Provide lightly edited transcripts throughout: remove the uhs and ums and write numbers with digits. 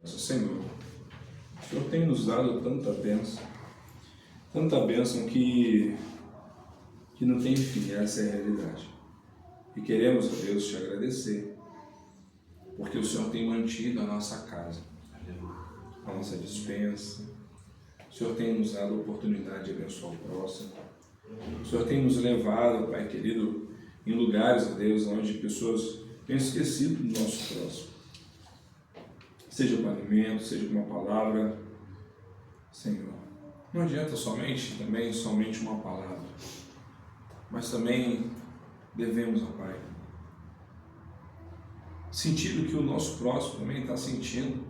Senhor, o Senhor tem nos dado tanta bênção que não tem fim. Essa é a realidade. E queremos, a Deus, te agradecer, porque o Senhor tem mantido a nossa casa, a nossa despensa. O Senhor tem nos dado a oportunidade de abençoar o próximo. O Senhor tem nos levado, Pai querido, em lugares, ó Deus, onde pessoas têm esquecido do nosso próximo. Seja com alimento, seja com uma palavra, Senhor. Não adianta somente uma palavra, mas também devemos, ó Pai, sentir o que o nosso próximo também está sentindo.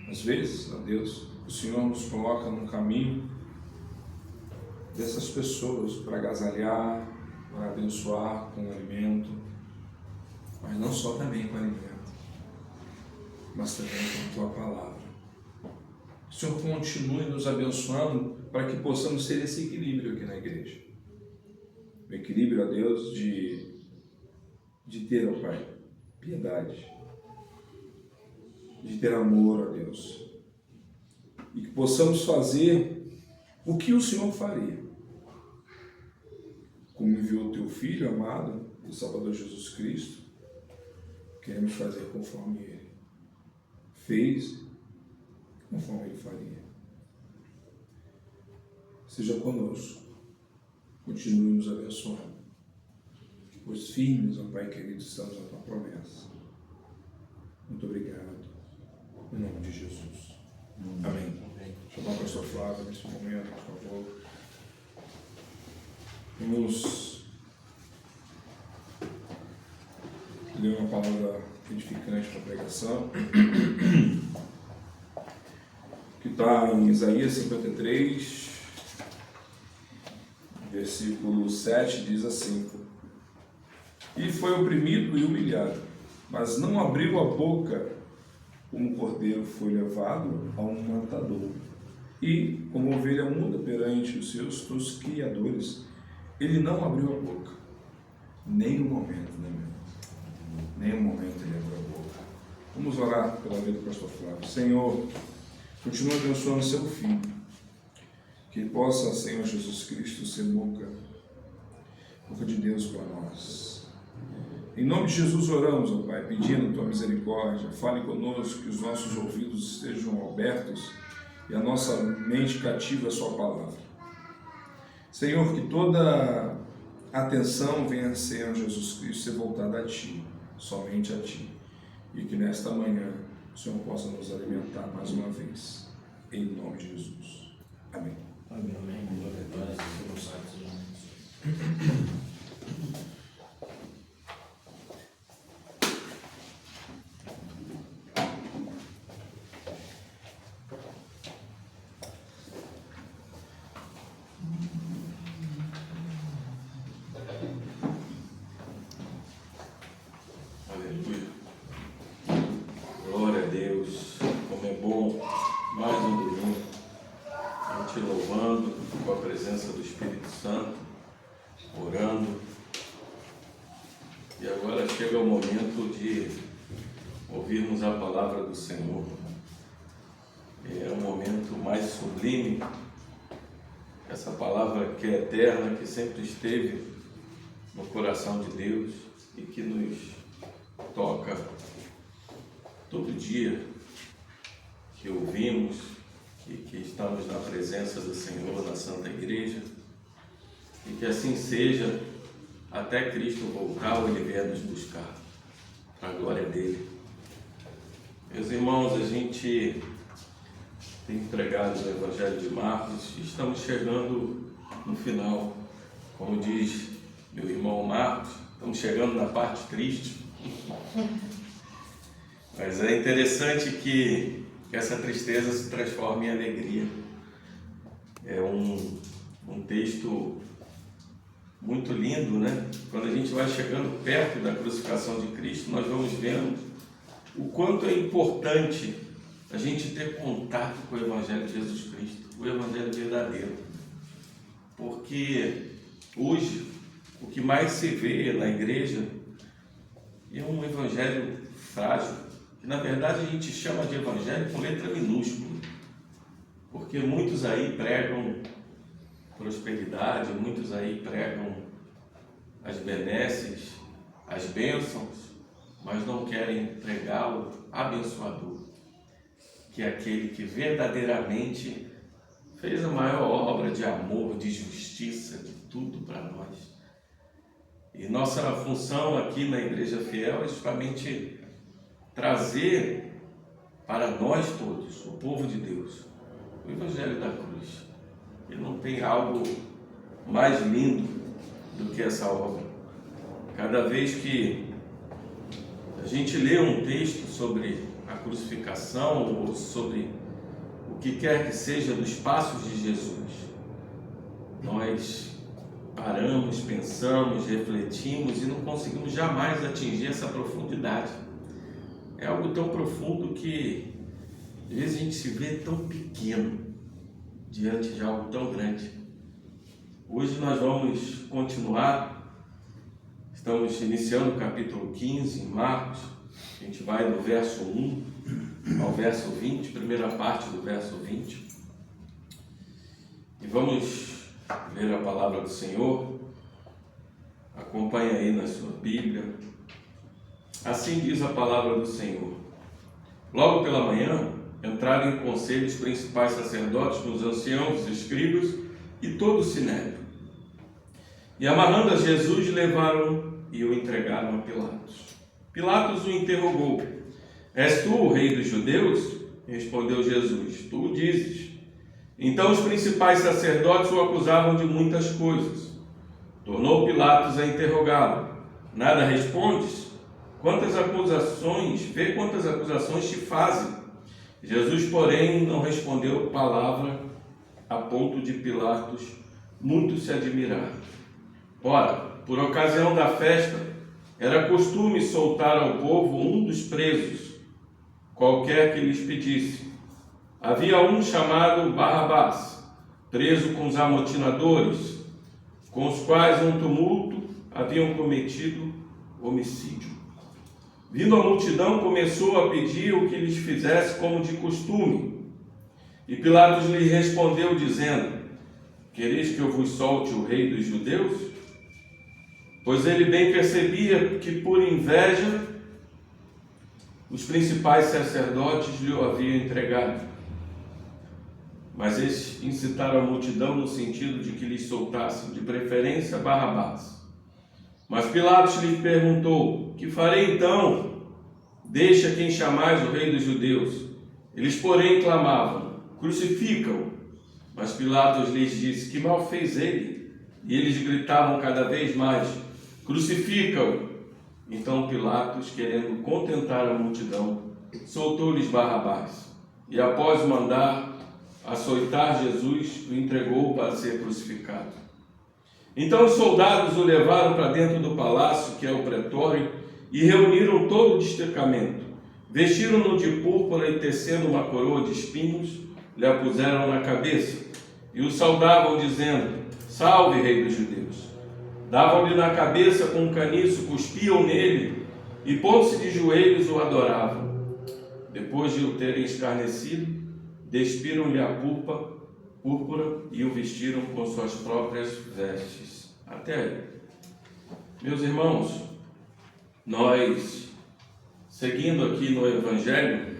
Às vezes, ó Deus, o Senhor nos coloca num caminho dessas pessoas para agasalhar, para abençoar com alimento, mas não só também com alimento, mas também com a Tua Palavra. O Senhor continue nos abençoando para que possamos ter esse equilíbrio aqui na igreja. O equilíbrio, ó Deus, de ter, ó Pai, piedade, de ter amor, ó Deus, e que possamos fazer o que o Senhor faria. Como enviou o Teu Filho amado, o Salvador Jesus Cristo, queremos fazer conforme Ele fez, conforme Ele faria. Seja conosco, continue nos abençoando, pois firmes, ó Pai querido, estamos na Tua promessa. Muito obrigado, em nome de Jesus. Amém. Chamar o pastor Flávio nesse momento, por favor. Vamos ler uma palavra edificante para a pregação, que está em Isaías 53, versículo 7, diz assim: E foi oprimido e humilhado, mas não abriu a boca, como o cordeiro foi levado a um matador, e como ovelha muda perante os seus tosquiadores, ele não abriu a boca, nem um momento, né, meu? Nem um momento ele abriu a boca. Vamos orar pela vida do pastor Flávio. Senhor, continua abençoando seu filho, que possa, Senhor Jesus Cristo, ser boca de Deus para nós. Em nome de Jesus oramos, ó Pai, pedindo Tua misericórdia. Fale conosco, que os nossos ouvidos estejam abertos e a nossa mente cativa a Sua palavra. Senhor, que toda atenção venha, Senhor Jesus Cristo, ser voltada a Ti, somente a Ti. E que nesta manhã o Senhor possa nos alimentar mais uma vez. Em nome de Jesus. Amém. Amém. Amém. Glória a Deus. Aleluia. Glória a Deus. Como é bom mais um domingo, a gente louvando com a presença do Espírito Santo, orando. E agora chega o momento de ouvirmos a palavra do Senhor. É o momento mais sublime, essa palavra que é eterna, que sempre esteve no coração de Deus e que nos toca todo dia que ouvimos e que estamos na presença do Senhor na Santa Igreja, e que assim seja até Cristo voltar ou Ele vier nos buscar, para a glória dEle. Meus irmãos, a gente tem pregado o Evangelho de Marcos e estamos chegando no final. Como diz meu irmão Marcos, estamos chegando na parte triste. Mas é interessante que essa tristeza se transforme em alegria. É um texto muito lindo, né? Quando a gente vai chegando perto da crucificação de Cristo, nós vamos vendo o quanto é importante a gente ter contato com o Evangelho de Jesus Cristo, o Evangelho verdadeiro. Porque hoje, o que mais se vê na igreja é um Evangelho frágil, que na verdade a gente chama de evangelho com letra minúscula, porque muitos aí pregam prosperidade, muitos aí pregam as benesses, as bênçãos, mas não querem pregar o abençoador, que é aquele que verdadeiramente fez a maior obra de amor, de justiça, de tudo para nós. E nossa função aqui na Igreja Fiel é justamente trazer para nós todos, o povo de Deus, o Evangelho da Cruz. E não tem algo mais lindo do que essa obra. Cada vez que a gente lê um texto sobre a crucificação ou sobre o que quer que seja dos passos de Jesus, nós paramos, pensamos, refletimos e não conseguimos jamais atingir essa profundidade. É algo tão profundo que às vezes a gente se vê tão pequeno diante de algo tão grande. Hoje nós vamos continuar, estamos iniciando o capítulo 15 em Marcos, a gente vai do verso 1 ao verso 20, primeira parte do verso 20, e vamos ler a palavra do Senhor. Acompanhe aí na sua Bíblia. Assim diz a palavra do Senhor: logo pela manhã entraram em conselho os principais sacerdotes, os anciãos, os escribas e todo o sinédrio, e amarrando a Jesus levaram e o entregaram a Pilatos. Pilatos o interrogou: és tu o rei dos judeus? Respondeu Jesus: tu o dizes. Então os principais sacerdotes o acusavam de muitas coisas. Tornou Pilatos a interrogá-lo: nada respondes? Vê quantas acusações te fazem. Jesus, porém, não respondeu palavra, a ponto de Pilatos muito se admirar. Ora, por ocasião da festa, era costume soltar ao povo um dos presos, qualquer que lhes pedisse. Havia um chamado Barrabás, preso com os amotinadores, com os quais um tumulto haviam cometido homicídio. Vindo a multidão, começou a pedir o que lhes fizesse como de costume. E Pilatos lhe respondeu, dizendo: quereis que eu vos solte o rei dos judeus? Pois ele bem percebia que, por inveja, os principais sacerdotes lhe o haviam entregado. Mas eles incitaram a multidão no sentido de que lhes soltassem, de preferência, Barrabás. Mas Pilatos lhe perguntou: que farei então? Deixa quem chamais o rei dos judeus. Eles, porém, clamavam: crucifica-o. Mas Pilatos lhes disse: que mal fez ele? E eles gritavam cada vez mais: crucifica-o. Então Pilatos, querendo contentar a multidão, soltou-lhes Barrabás. E após mandar açoitar Jesus, o entregou para ser crucificado. Então os soldados o levaram para dentro do palácio, que é o pretório, e reuniram todo o destacamento. Vestiram-no de púrpura e, tecendo uma coroa de espinhos, lhe a puseram na cabeça. E o saudavam, dizendo: salve, rei dos judeus. Davam-lhe na cabeça com um caniço, cuspiam nele, e pondo-se de joelhos o adoravam. Depois de o terem escarnecido, despiram-lhe a púrpura e o vestiram com suas próprias vestes. Até aí. Meus irmãos, nós, seguindo aqui no Evangelho,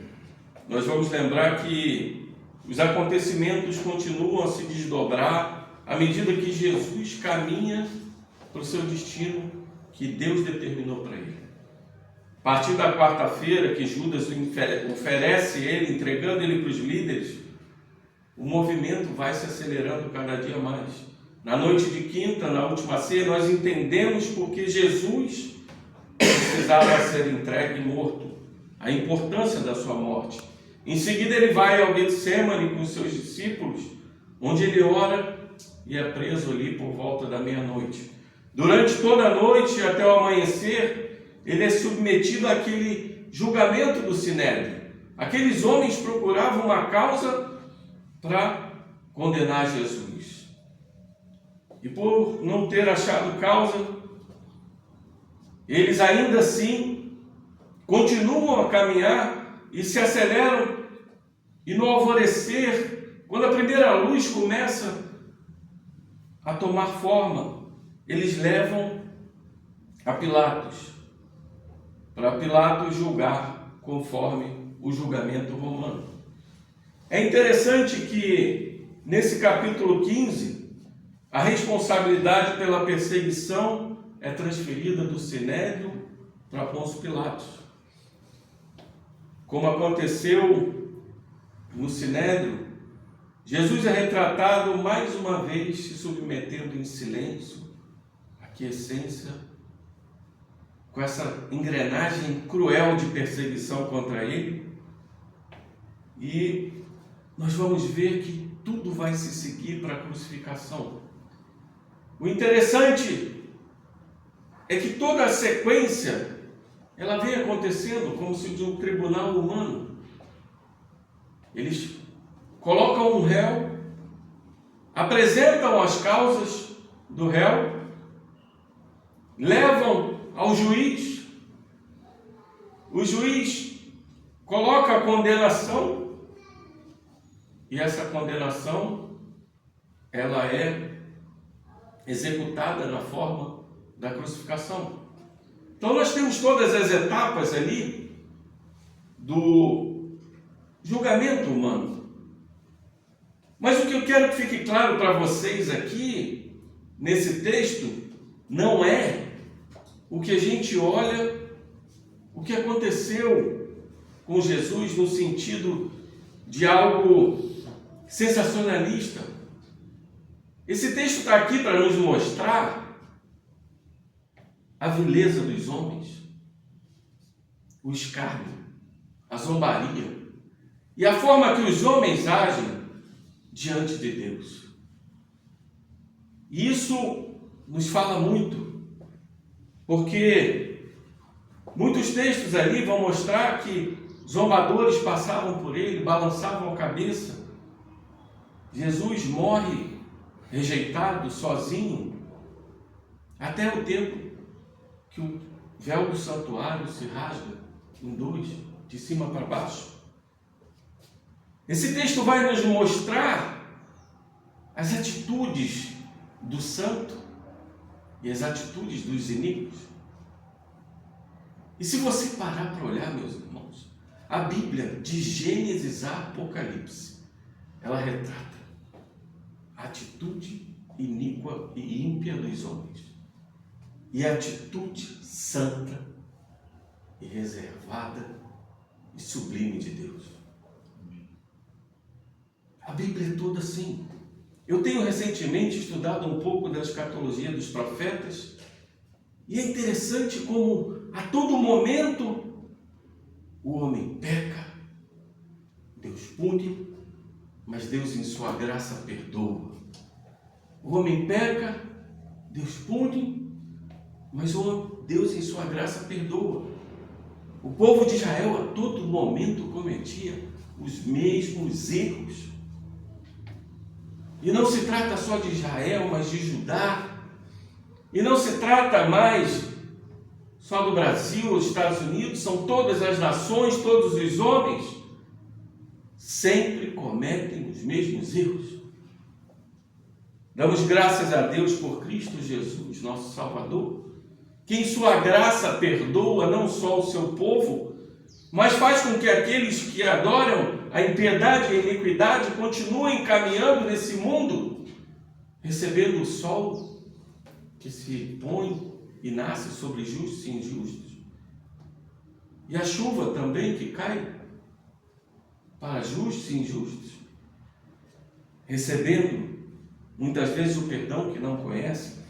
nós vamos lembrar que os acontecimentos continuam a se desdobrar à medida que Jesus caminha para o seu destino que Deus determinou para ele. A partir da quarta-feira que Judas oferece ele, entregando ele para os líderes, o movimento vai se acelerando cada dia mais. Na noite de quinta, na última ceia, nós entendemos porque Jesus precisava ser entregue e morto, a importância da sua morte. Em seguida ele vai ao Getsemane com os seus discípulos, onde ele ora e é preso ali por volta da meia-noite. Durante toda a noite até o amanhecer, ele é submetido àquele julgamento do Sinédrio. Aqueles homens procuravam uma causa para condenar Jesus. E por não ter achado causa, eles ainda assim continuam a caminhar e se aceleram, e no alvorecer, quando a primeira luz começa a tomar forma, eles levam a Pilatos, para Pilatos julgar conforme o julgamento romano. É interessante que nesse capítulo 15, a responsabilidade pela perseguição é transferida do Sinédrio para Pôncio Pilatos. Como aconteceu no Sinédrio, Jesus é retratado mais uma vez se submetendo em silêncio, aquiescência, com essa engrenagem cruel de perseguição contra ele. E nós vamos ver que tudo vai se seguir para a crucificação. O interessante é que toda a sequência ela vem acontecendo como se de um tribunal humano. Eles colocam um réu, apresentam as causas do réu, levam ao juiz, o juiz coloca a condenação, e essa condenação ela é executada na forma da crucificação. Então nós temos todas as etapas ali do julgamento humano. Mas o que eu quero que fique claro para vocês aqui, nesse texto, não é o que a gente olha, o que aconteceu com Jesus no sentido de algo sensacionalista. Esse texto está aqui para nos mostrar a vileza dos homens, o escárnio, a zombaria e a forma que os homens agem diante de Deus. E isso nos fala muito, porque muitos textos ali vão mostrar que zombadores passavam por ele, balançavam a cabeça. Jesus morre rejeitado, sozinho, até o tempo que o véu do santuário se rasga em dois, de cima para baixo. Esse texto vai nos mostrar as atitudes do santo e as atitudes dos iníquos. E se você parar para olhar, meus irmãos, a Bíblia, de Gênesis a Apocalipse, ela retrata a atitude iníqua e ímpia dos homens e a atitude santa e reservada e sublime de Deus. A Bíblia é toda assim. Eu tenho recentemente estudado um pouco da escatologia dos profetas e é interessante como a todo momento o homem peca, Deus pune, mas Deus em sua graça perdoa. O homem peca, Deus pune, mas Deus em sua graça perdoa. O povo de Israel a todo momento cometia os mesmos erros. E não se trata só de Israel, mas de Judá. E não se trata mais só do Brasil ou dos Estados Unidos, são todas as nações, todos os homens, sempre cometem os mesmos erros. Damos graças a Deus por Cristo Jesus, nosso Salvador, que em sua graça perdoa não só o seu povo, mas faz com que aqueles que adoram a impiedade e a iniquidade continuem caminhando nesse mundo, recebendo o sol que se põe e nasce sobre justos e injustos, e a chuva também que cai para justos e injustos, recebendo muitas vezes o perdão que não conhecem.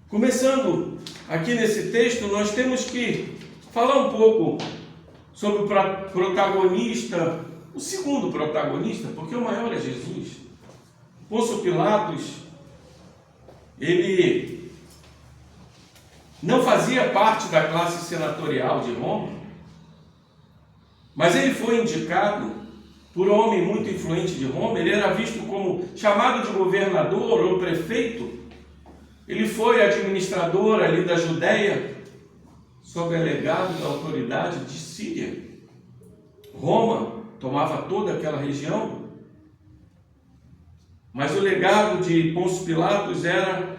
Começando aqui nesse texto, nós temos que falar um pouco sobre o protagonista, o segundo protagonista, porque o maior é Jesus. Pôncio Pilatos, ele não fazia parte da classe senatorial de Roma, mas ele foi indicado por um homem muito influente de Roma. Ele era visto como chamado de governador ou prefeito. Ele foi administrador ali da Judéia sob o legado da autoridade de Síria. Roma tomava toda aquela região, mas o legado de Pôncio Pilatos era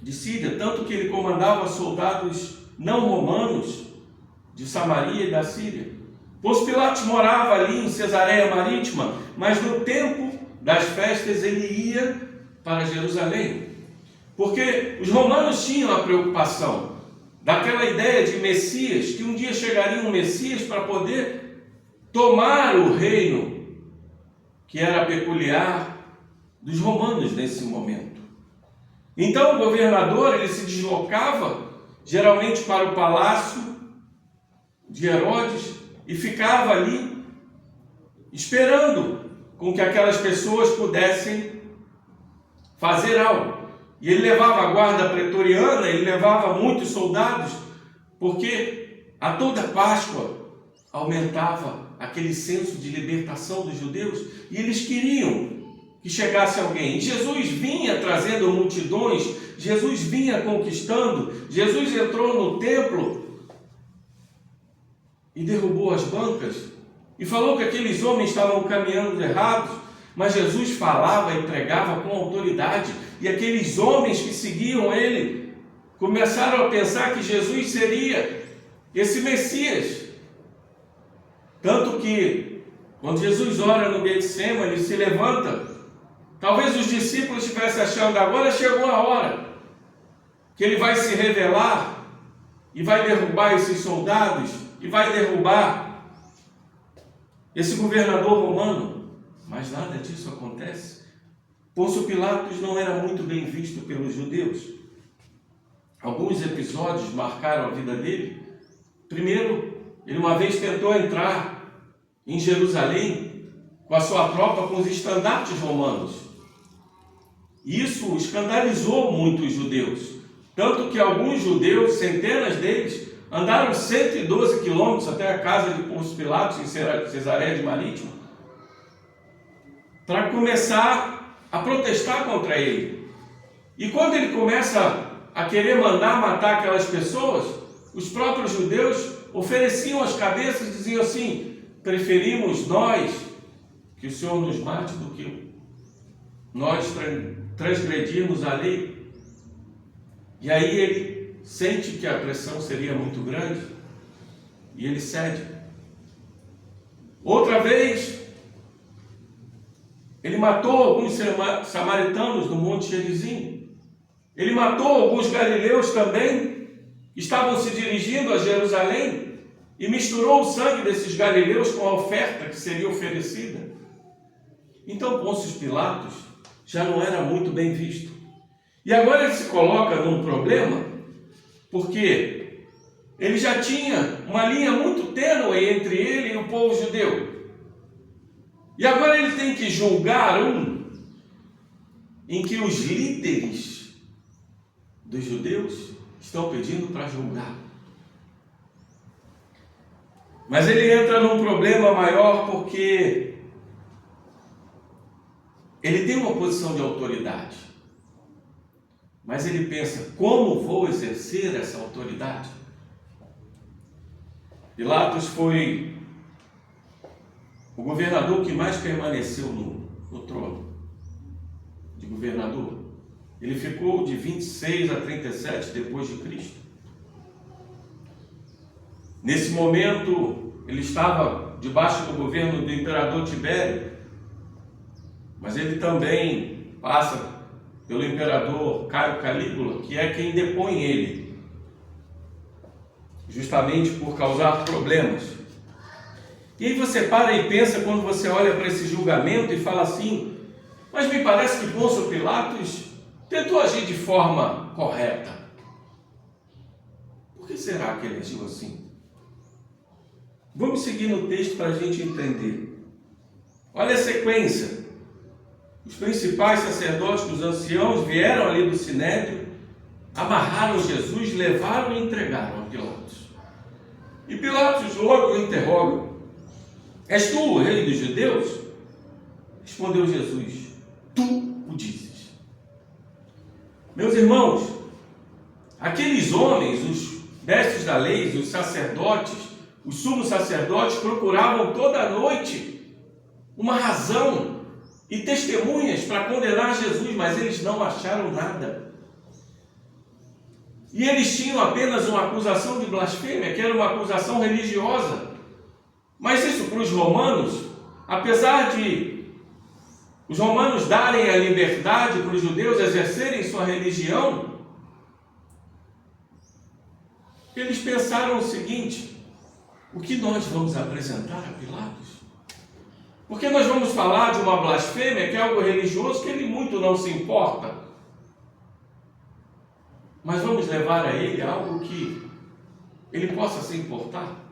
de Síria, tanto que ele comandava soldados não romanos de Samaria e da Síria. Pôncio Pilatos morava ali em Cesareia Marítima, mas no tempo das festas ele ia para Jerusalém, porque os romanos tinham a preocupação daquela ideia de Messias, que um dia chegaria um Messias para poder tomar o reino que era peculiar dos romanos nesse momento. Então o governador ele se deslocava geralmente para o palácio de Herodes e ficava ali esperando com que aquelas pessoas pudessem fazer algo. E ele levava a guarda pretoriana, ele levava muitos soldados, porque a toda Páscoa aumentava aquele senso de libertação dos judeus, e eles queriam que chegasse alguém. Jesus vinha trazendo multidões, Jesus vinha conquistando, Jesus entrou no templo e derrubou as bancas, e falou que aqueles homens estavam caminhando errados, mas Jesus falava e pregava com autoridade, e aqueles homens que seguiam ele começaram a pensar que Jesus seria esse Messias. Tanto que, quando Jesus ora no Getsemane, ele se levanta, talvez os discípulos estivessem achando, agora chegou a hora, que ele vai se revelar, e vai derrubar esses soldados, e vai derrubar esse governador romano. Mas nada disso acontece. Pôncio Pilatos não era muito bem visto pelos judeus. Alguns episódios marcaram a vida dele. Primeiro, ele uma vez tentou entrar em Jerusalém com a sua tropa, com os estandartes romanos. Isso escandalizou muito os judeus. Tanto que alguns judeus, centenas deles, andaram 112 quilômetros até a casa de Pôncio Pilatos, em Cesareia de Marítima, para começar a protestar contra ele. E quando ele começa a querer mandar matar aquelas pessoas, os próprios judeus ofereciam as cabeças e diziam assim: preferimos nós que o Senhor nos mate do que nós transgredirmos a lei. E aí ele sente que a pressão seria muito grande e ele cede. Outra vez, ele matou alguns samaritanos no Monte Gerizim. Ele matou alguns galileus também, que estavam se dirigindo a Jerusalém, e misturou o sangue desses galileus com a oferta que seria oferecida. Então Pôncio Pilatos já não era muito bem visto. E agora ele se coloca num problema, porque ele já tinha uma linha muito tênue entre ele e o povo judeu. E agora ele tem que julgar em que os líderes dos judeus estão pedindo para julgar. Mas ele entra num problema maior, porque ele tem uma posição de autoridade. Mas ele pensa, como vou exercer essa autoridade? Pilatos foi o governador que mais permaneceu no trono de governador. Ele ficou de 26 a 37 depois de Cristo. Nesse momento, ele estava debaixo do governo do imperador Tibério, mas ele também passa pelo imperador Caio Calígula, que é quem depõe ele, justamente por causar problemas. E aí você para e pensa, quando você olha para esse julgamento e fala assim, mas me parece que Pôncio Pilatos tentou agir de forma correta. Por que será que ele agiu assim? Vamos seguir no texto para a gente entender. Olha a sequência. Os principais sacerdotes, os anciãos, vieram ali do Sinédrio, amarraram Jesus, levaram e entregaram a Pilatos. E Pilatos logo o interroga: és tu o rei dos judeus? Respondeu Jesus: tu o dizes. Meus irmãos, aqueles homens, mestres da lei, os sacerdotes, os sumos sacerdotes procuravam toda a noite uma razão e testemunhas para condenar Jesus, mas eles não acharam nada. E eles tinham apenas uma acusação de blasfêmia, que era uma acusação religiosa. Mas isso para os romanos, apesar de os romanos darem a liberdade para os judeus exercerem sua religião, eles pensaram o seguinte: o que nós vamos apresentar a Pilatos? Porque nós vamos falar de uma blasfêmia, que é algo religioso, que ele muito não se importa. Mas vamos levar a ele algo que ele possa se importar.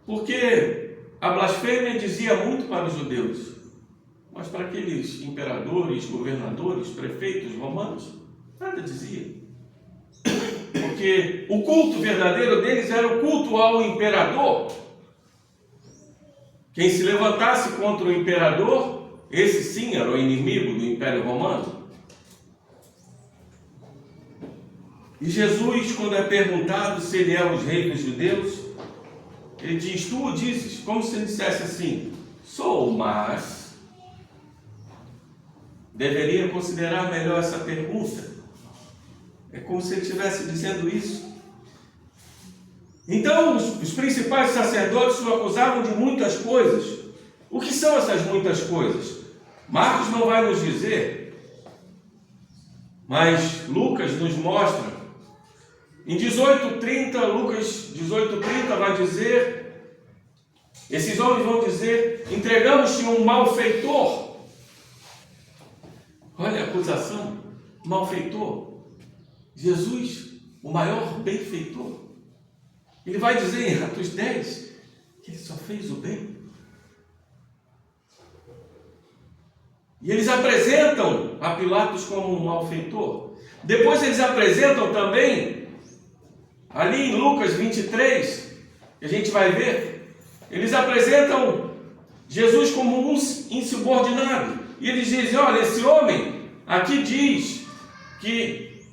Porque a blasfêmia dizia muito para os judeus, mas para aqueles imperadores, governadores, prefeitos romanos, nada dizia. Porque o culto verdadeiro deles era o culto ao imperador. Quem se levantasse contra o imperador, esse sim era o inimigo do Império Romano. E Jesus, quando é perguntado se ele é o rei dos judeus, ele diz: tu o dizes, como se ele dissesse assim: sou, mas deveria considerar melhor essa pergunta. É como se ele estivesse dizendo isso. Então, os principais sacerdotes o acusavam de muitas coisas. O que são essas muitas coisas? Marcos não vai nos dizer, mas Lucas nos mostra. Em 18:30, Lucas 18:30 vai dizer, esses homens vão dizer: entregamos-te um malfeitor. Olha a acusação, malfeitor. Jesus, o maior benfeitor. Ele vai dizer em Atos 10 que ele só fez o bem. E eles apresentam a Pilatos como um malfeitor. Depois eles apresentam também, ali em Lucas 23, que a gente vai ver, eles apresentam Jesus como um insubordinado. E eles dizem: olha, esse homem aqui diz que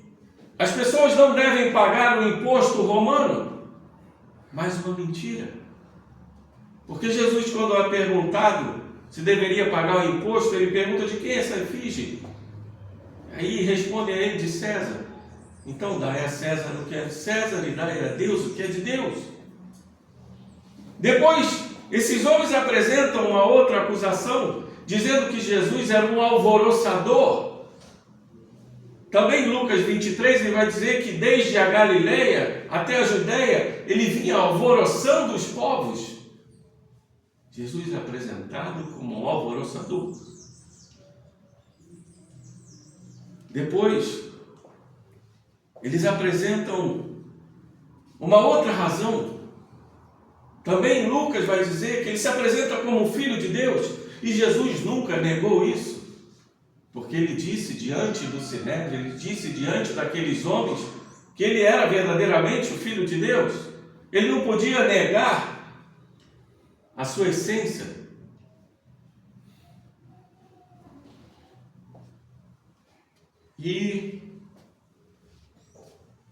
as pessoas não devem pagar o imposto romano. Mais uma mentira. Porque Jesus, quando é perguntado se deveria pagar o imposto, ele pergunta: de quem é essa efígie? Aí responde a ele: de César. Então dai a César o que é de César e dai a Deus o que é de Deus. Depois, esses homens apresentam uma outra acusação, dizendo que Jesus era um alvoroçador. Também em Lucas 23 ele vai dizer que desde a Galileia até a Judeia ele vinha alvoroçando os povos. Jesus é apresentado como um alvoroçador. Depois, eles apresentam uma outra razão. Também Lucas vai dizer que ele se apresenta como filho de Deus, e Jesus nunca negou isso. Porque ele disse diante do Sinédrio, ele disse diante daqueles homens que ele era verdadeiramente o Filho de Deus. Ele não podia negar a sua essência. E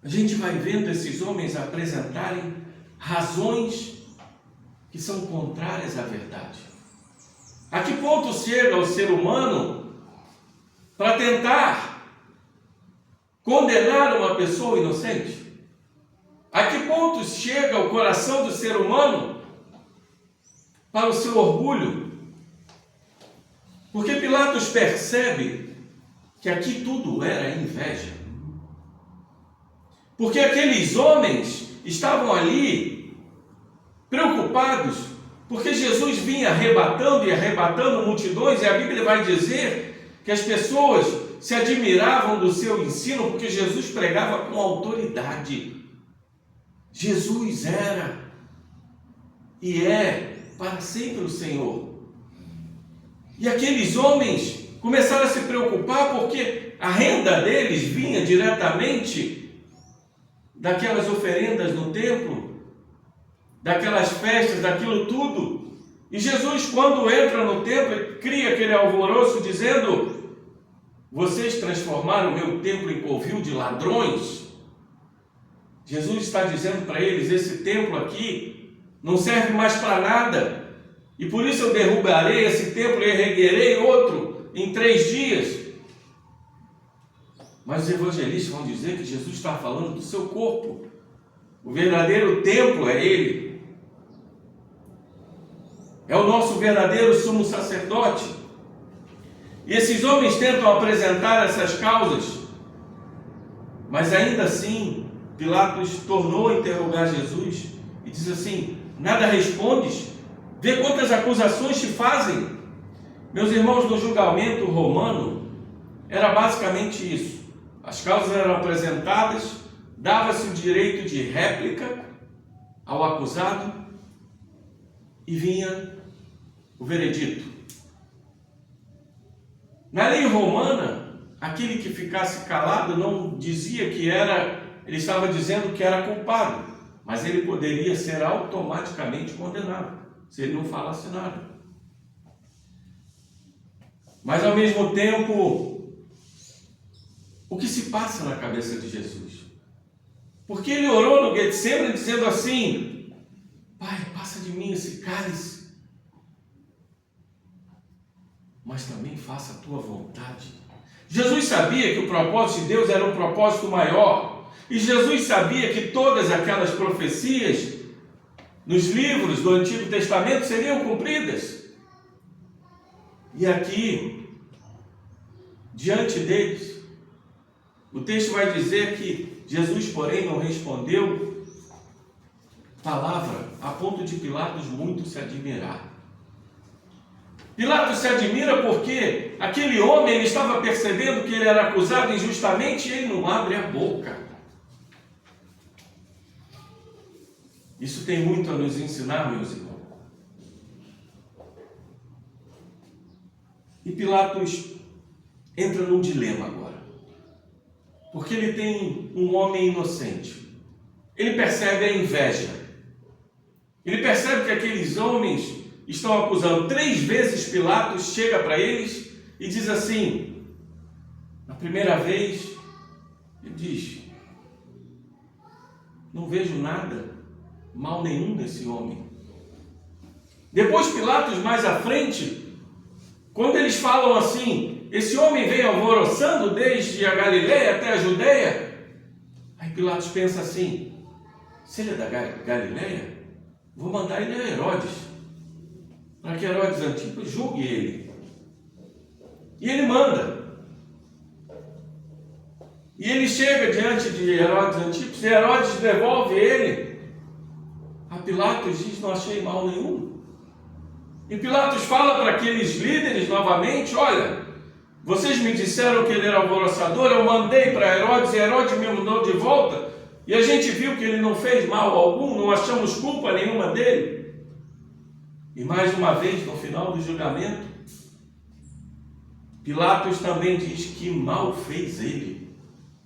a gente vai vendo esses homens apresentarem razões que são contrárias à verdade. A que ponto chega o ser humano para tentar condenar uma pessoa inocente? A que ponto chega o coração do ser humano para o seu orgulho? Porque Pilatos percebe que aqui tudo era inveja. Porque aqueles homens estavam ali preocupados, porque Jesus vinha arrebatando e arrebatando multidões, e a Bíblia vai dizer que as pessoas se admiravam do seu ensino, porque Jesus pregava com autoridade. Jesus era e é para sempre o Senhor. E aqueles homens começaram a se preocupar, porque a renda deles vinha diretamente daquelas oferendas no templo, daquelas festas, daquilo tudo. E Jesus, quando entra no templo, cria aquele alvoroço dizendo: vocês transformaram o meu templo em covil de ladrões. Jesus está dizendo para eles: esse templo aqui não serve mais para nada, e por isso eu derrubarei esse templo e erguerei outro em 3 dias. Mas os evangelistas vão dizer que Jesus está falando do seu corpo. O verdadeiro templo é Ele. É o nosso verdadeiro sumo sacerdote. E esses homens tentam apresentar essas causas, mas ainda assim Pilatos tornou a interrogar Jesus e diz assim: nada respondes? Vê quantas acusações te fazem. Meus irmãos, no julgamento romano era basicamente isso. As causas eram apresentadas, dava-se o direito de réplica ao acusado e vinha o veredito. Na lei romana, aquele que ficasse calado não dizia que era, ele estava dizendo que era culpado, mas ele poderia ser automaticamente condenado, se ele não falasse nada. Mas ao mesmo tempo, o que se passa na cabeça de Jesus? Porque ele orou no Getsemane dizendo assim: Pai, passa de mim esse cálice, mas também faça a tua vontade. Jesus sabia que o propósito de Deus era um propósito maior, e Jesus sabia que todas aquelas profecias nos livros do Antigo Testamento seriam cumpridas. E aqui, diante deles, o texto vai dizer que Jesus, porém, não respondeu palavra, a ponto de Pilatos muito se admirar. Pilatos se admira porque aquele homem, ele estava percebendo que ele era acusado injustamente e ele não abre a boca. Isso tem muito a nos ensinar, meus irmãos. E Pilatos entra num dilema agora, porque ele tem um homem inocente. Ele percebe a inveja. Ele percebe que aqueles homens estão acusando. 3 vezes Pilatos chega para eles e diz assim: na primeira vez, ele diz: não vejo nada, mal nenhum nesse homem. Depois Pilatos, mais à frente, quando eles falam assim: esse homem veio alvoroçando desde a Galileia até a Judeia, aí Pilatos pensa assim: se ele é da Galileia, vou mandar ele a Herodes, para que Herodes Antipas julgue ele. E ele manda. E ele chega diante de Herodes Antipas, e Herodes devolve ele. A Pilatos diz: não achei mal nenhum. E Pilatos fala para aqueles líderes novamente: olha, vocês me disseram que ele era alvoroçador, eu mandei para Herodes, e Herodes me mandou de volta, e a gente viu que ele não fez mal algum, não achamos culpa nenhuma dele. E mais uma vez, no final do julgamento, Pilatos também diz que mal fez ele.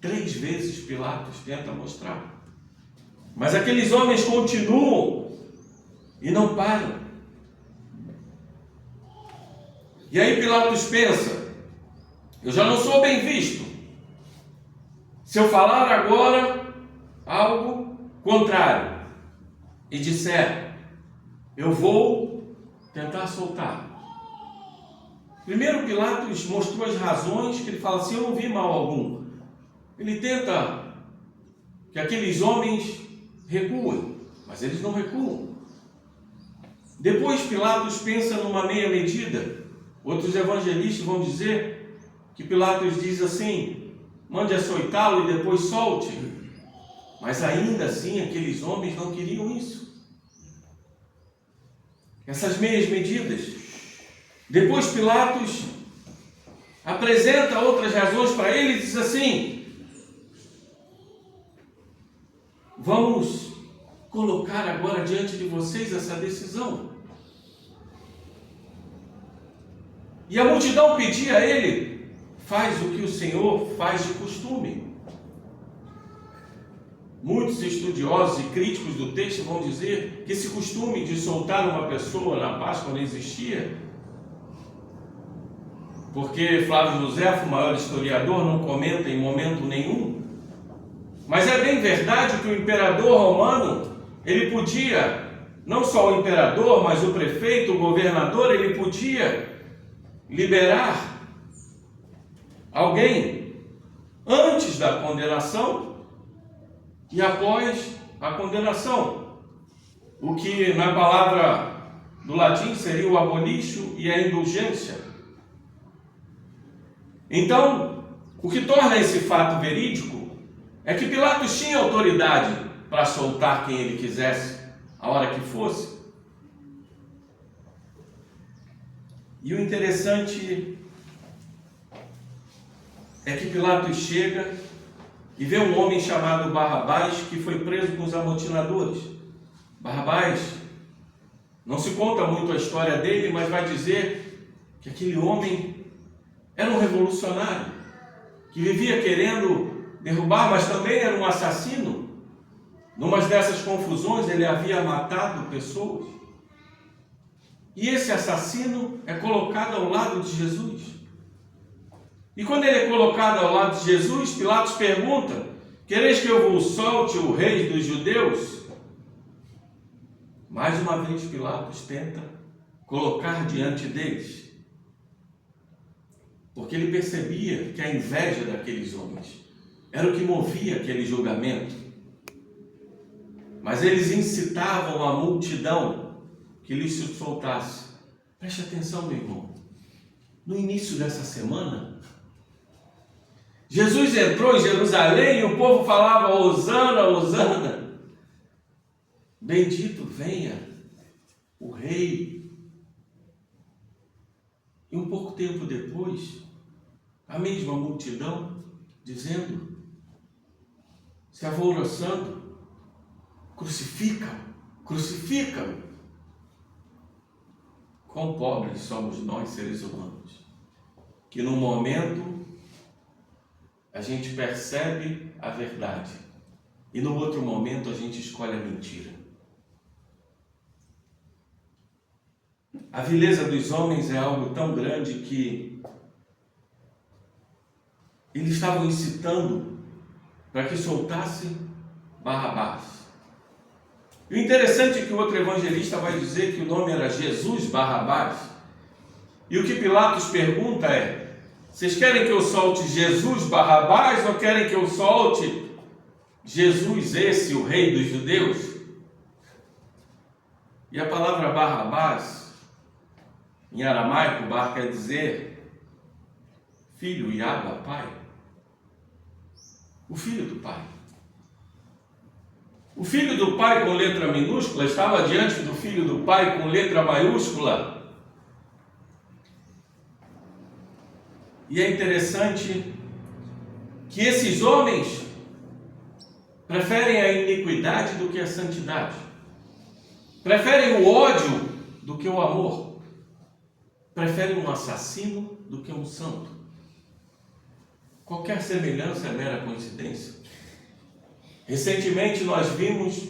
3 vezes Pilatos tenta mostrar. Mas aqueles homens continuam e não param. E aí Pilatos pensa: eu já não sou bem visto. Se eu falar agora algo contrário e disser, eu vou tentar soltar. Primeiro Pilatos mostrou as razões, que ele fala assim: eu não vi mal algum. Ele tenta que aqueles homens recuem, mas eles não recuam. Depois Pilatos pensa numa meia medida. Outros evangelistas vão dizer que Pilatos diz assim: mande açoitá-lo e depois solte. Mas ainda assim aqueles homens não queriam isso. Essas meias medidas. Depois Pilatos apresenta outras razões para ele e diz assim: vamos colocar agora diante de vocês essa decisão. E a multidão pedia a ele: faz o que o Senhor faz de costume. Muitos estudiosos e críticos do texto vão dizer que esse costume de soltar uma pessoa na Páscoa não existia, porque Flávio Josefo, o maior historiador, não comenta em momento nenhum. Mas é bem verdade que o imperador romano, ele podia, não só o imperador, mas o prefeito, o governador, ele podia liberar alguém antes da condenação e após a condenação. O que na palavra do latim seria o abolicio e a indulgência. Então, o que torna esse fato verídico é que Pilatos tinha autoridade para soltar quem ele quisesse, a hora que fosse. E o interessante é que Pilatos chega e vê um homem chamado Barrabás que foi preso com os amotinadores. Barrabás, não se conta muito a história dele, mas vai dizer que aquele homem era um revolucionário, que vivia querendo derrubar, mas também era um assassino. Numa dessas confusões ele havia matado pessoas. E esse assassino é colocado ao lado de Jesus. E quando ele é colocado ao lado de Jesus, Pilatos pergunta: quereis que eu vos solte o rei dos judeus? Mais uma vez Pilatos tenta colocar diante deles, porque ele percebia que a inveja daqueles homens era o que movia aquele julgamento. Mas eles incitavam a multidão que lhes se soltasse. Preste atenção, meu irmão. No início dessa semana, Jesus entrou em Jerusalém e o povo falava: Hosana, Hosana. Bendito venha o rei. E um pouco tempo depois, a mesma multidão dizendo, se alvoroçando: crucifica-o, crucifica-o. Quão pobres somos nós, seres humanos, que num momento a gente percebe a verdade e no outro momento a gente escolhe a mentira. A vileza dos homens é algo tão grande que eles estavam incitando para que soltasse Barrabás. E o interessante é que o outro evangelista vai dizer que o nome era Jesus Barrabás. E o que Pilatos pergunta é: vocês querem que eu solte Jesus Barrabás ou querem que eu solte Jesus esse, o rei dos judeus? E a palavra Barrabás, em aramaico, bar quer dizer filho e Abba, pai. O filho do pai. O filho do pai com letra minúscula estava diante do filho do pai com letra maiúscula. E é interessante que esses homens preferem a iniquidade do que a santidade. Preferem o ódio do que o amor. Preferem um assassino do que um santo. Qualquer semelhança é mera coincidência. Recentemente nós vimos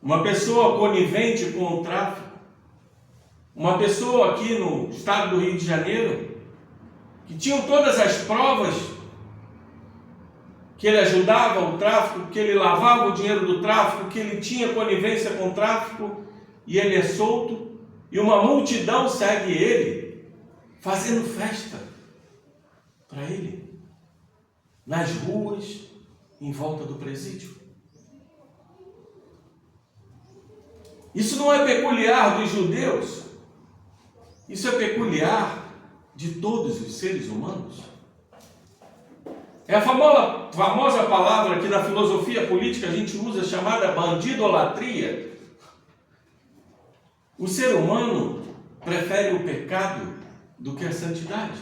uma pessoa conivente com o tráfico, uma pessoa aqui no estado do Rio de Janeiro, que tinham todas as provas que ele ajudava o tráfico, que ele lavava o dinheiro do tráfico, que ele tinha conivência com o tráfico, e ele é solto, e uma multidão segue ele, fazendo festa para ele, nas ruas, em volta do presídio. Isso não é peculiar dos judeus, isso é peculiar de todos os seres humanos. É a famosa palavra que na filosofia política a gente usa, chamada bandidolatria. O ser humano prefere o pecado do que a santidade.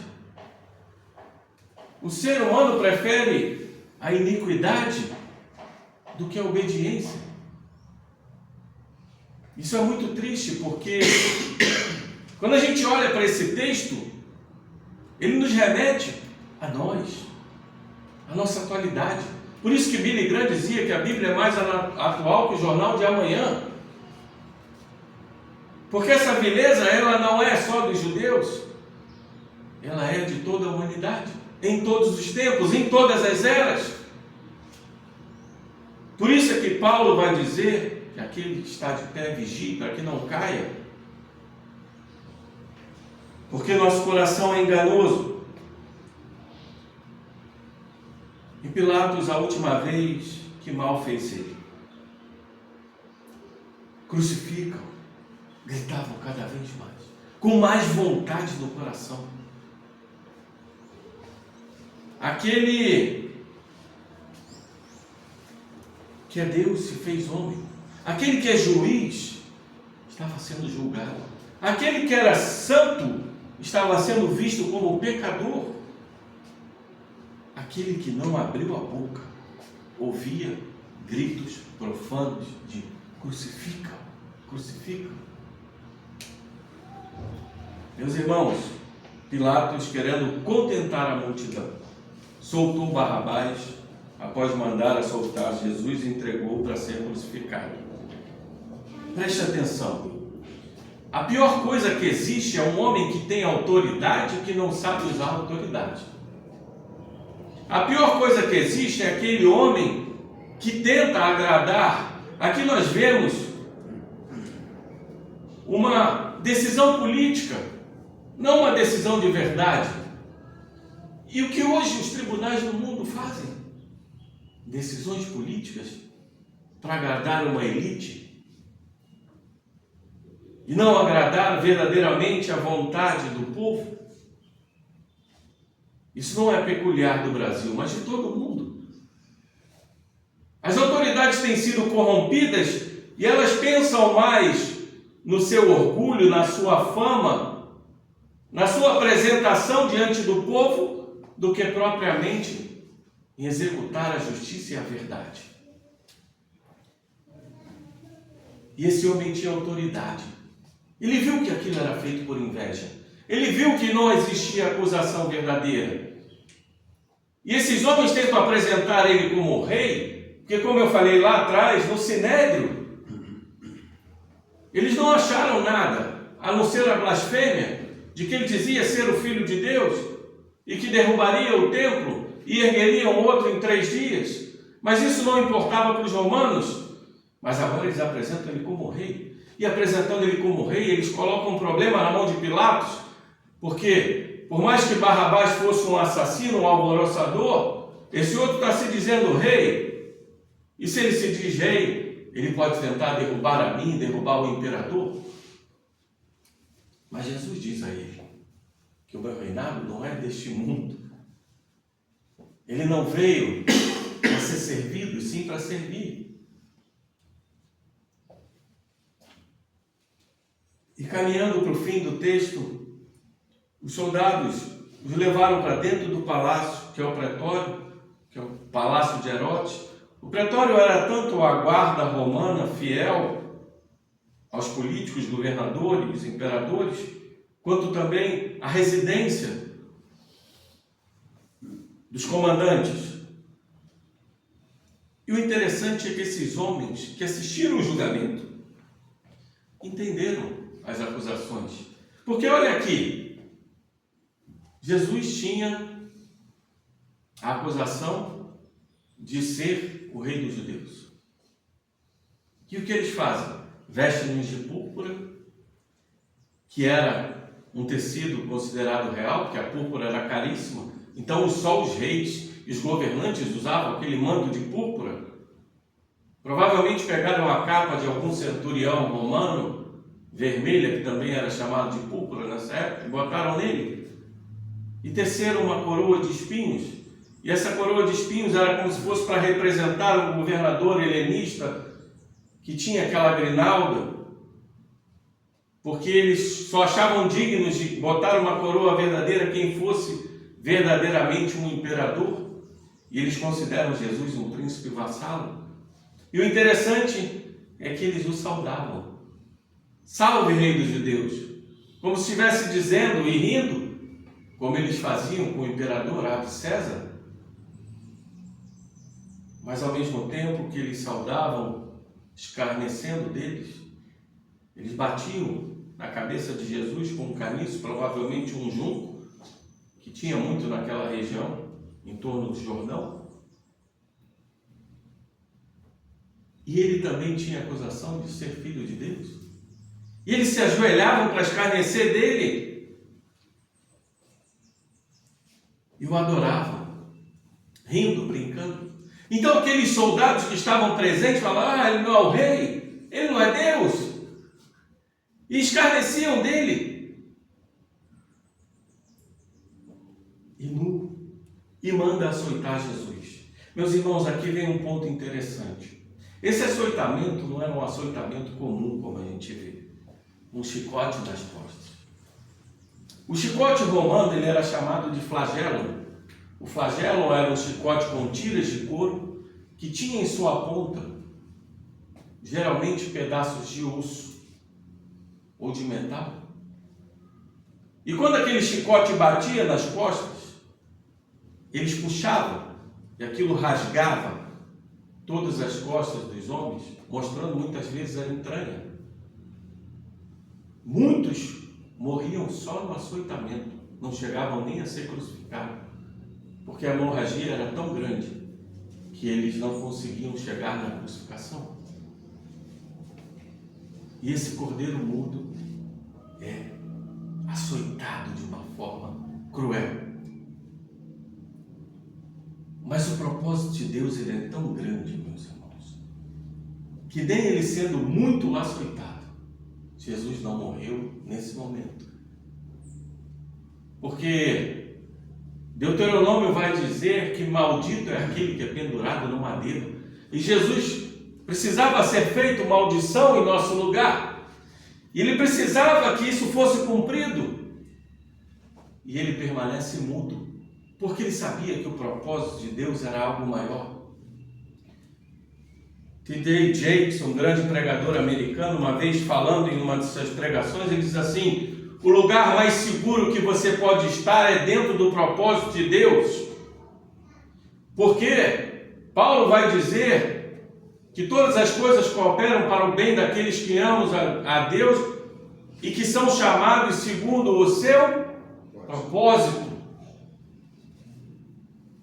O ser humano prefere a iniquidade do que a obediência. Isso é muito triste, porque quando a gente olha para esse texto, ele nos remete a nós, a nossa atualidade. Por isso que Billy Graham dizia que a Bíblia é mais atual que o jornal de amanhã. Porque essa vileza, ela não é só dos judeus, ela é de toda a humanidade, em todos os tempos, em todas as eras. Por isso é que Paulo vai dizer que aquele que está de pé vigie para que não caia, porque nosso coração é enganoso. E Pilatos, a última vez, que mal fez ele? Crucificam, gritavam cada vez mais, com mais vontade no coração. Aquele que é Deus se fez homem, aquele que é juiz estava sendo julgado, aquele que era santo estava sendo visto como pecador, aquele que não abriu a boca ouvia gritos profanos de crucificam, crucificam. Meus irmãos, Pilatos, querendo contentar a multidão, soltou Barrabás após mandar a soltar Jesus e entregou para ser crucificado. Preste atenção. A pior coisa que existe é um homem que tem autoridade e que não sabe usar a autoridade. A pior coisa que existe é aquele homem que tenta agradar. Aqui nós vemos uma decisão política, não uma decisão de verdade. E o que hoje os tribunais do mundo fazem? Decisões políticas para agradar uma elite e não agradar verdadeiramente a vontade do povo. Isso não é peculiar do Brasil, mas de todo o mundo. As autoridades têm sido corrompidas e elas pensam mais no seu orgulho, na sua fama, na sua apresentação diante do povo, do que propriamente em executar a justiça e a verdade. E esse homem tinha autoridade. Ele viu que aquilo era feito por inveja. Ele viu que não existia acusação verdadeira. E esses homens tentam apresentar ele como rei, porque, como eu falei lá atrás, no Sinédrio, eles não acharam nada, a não ser a blasfêmia de que ele dizia ser o Filho de Deus e que derrubaria o templo e ergueriam outro em 3 dias. Mas isso não importava para os romanos. Mas agora eles apresentam ele como rei. E apresentando ele como rei, eles colocam um problema na mão de Pilatos, porque por mais que Barrabás fosse um assassino, um alvoroçador, esse outro está se dizendo rei. E se ele se diz rei, ele pode tentar derrubar a mim, derrubar o imperador. Mas Jesus diz a ele que o meu reinado não é deste mundo. Ele não veio para ser servido, sim para servir. E caminhando para o fim do texto, os soldados os levaram para dentro do palácio, que é o pretório, que é o palácio de Herodes. O pretório era tanto a guarda romana fiel aos políticos, governadores, imperadores, quanto também a residência dos comandantes. E o interessante é que esses homens que assistiram o julgamento entenderam as acusações. Porque olha aqui, Jesus tinha a acusação de ser o rei dos judeus. E o que eles fazem? Vestem-nos de púrpura, que era um tecido considerado real, porque a púrpura era caríssima. Então só os reis e os governantes usavam aquele manto de púrpura. Provavelmente pegaram a capa de algum centurião romano, vermelha, que também era chamada de púrpura nessa época, e botaram nele. E teceram uma coroa de espinhos. E essa coroa de espinhos era como se fosse para representar o governador helenista que tinha aquela grinalda, porque eles só achavam dignos de botar uma coroa verdadeira quem fosse verdadeiramente um imperador. E eles consideram Jesus um príncipe vassalo. E o interessante é que eles o saudavam. Salve, rei dos judeus! Como se estivesse dizendo e rindo, como eles faziam com o imperador César. Mas ao mesmo tempo que eles saudavam, escarnecendo deles, eles batiam na cabeça de Jesus com um caniço, provavelmente um junco, que tinha muito naquela região, em torno do Jordão. E ele também tinha acusação de ser filho de Deus. E eles se ajoelhavam para escarnecer dele. E o adoravam, rindo, brincando. Então aqueles soldados que estavam presentes falavam: ele não é o rei, ele não é Deus. E escarneciam dele. E manda açoitar Jesus. Meus irmãos, aqui vem um ponto interessante. Esse açoitamento não era um açoitamento comum, como a gente vê. Um chicote nas costas. O chicote romano ele era chamado de flagelo. O flagelo era um chicote com tiras de couro que tinha em sua ponta, geralmente, pedaços de osso ou de metal. E quando aquele chicote batia nas costas, eles puxavam e aquilo rasgava todas as costas dos homens, mostrando muitas vezes a entranha. Muitos morriam só no açoitamento, não chegavam nem a ser crucificados, porque a hemorragia era tão grande que eles não conseguiam chegar na crucificação. E esse cordeiro mudo é açoitado de uma forma cruel. Mas o propósito de Deus ele é tão grande, meus irmãos, que nem ele sendo muito açoitado, Jesus não morreu nesse momento. Porque Deuteronômio vai dizer que maldito é aquele que é pendurado no madeiro. E Jesus precisava ser feito maldição em nosso lugar. E ele precisava que isso fosse cumprido. E ele permanece mudo, porque ele sabia que o propósito de Deus era algo maior. T.D. Jakes, um grande pregador americano, uma vez falando em uma de suas pregações, ele diz assim: o lugar mais seguro que você pode estar é dentro do propósito de Deus. Porque Paulo vai dizer que todas as coisas cooperam para o bem daqueles que amam a Deus e que são chamados segundo o seu propósito.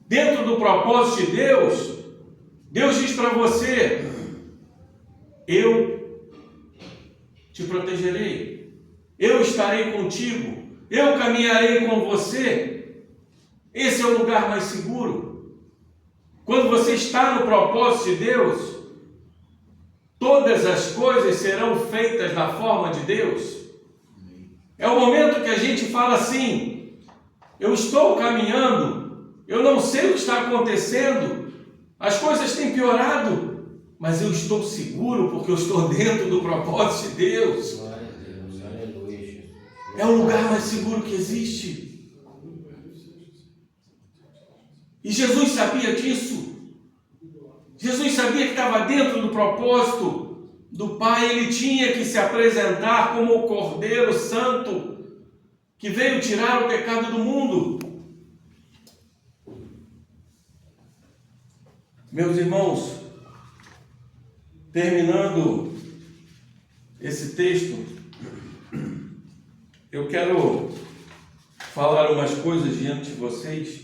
Dentro do propósito de Deus, Deus diz para você: eu te protegerei, eu estarei contigo, eu caminharei com você. Esse é o lugar mais seguro. Quando você está no propósito de Deus, todas as coisas serão feitas da forma de Deus. É o momento que a gente fala assim: eu estou caminhando, eu não sei o que está acontecendo, as coisas têm piorado, mas eu estou seguro porque eu estou dentro do propósito de Deus. Glória a Deus, aleluia, Jesus. É o lugar mais seguro que existe. E Jesus sabia disso. Jesus sabia que estava dentro do propósito do Pai. Ele tinha que se apresentar como o Cordeiro Santo que veio tirar o pecado do mundo. Meus irmãos, terminando esse texto, eu quero falar umas coisas diante de vocês,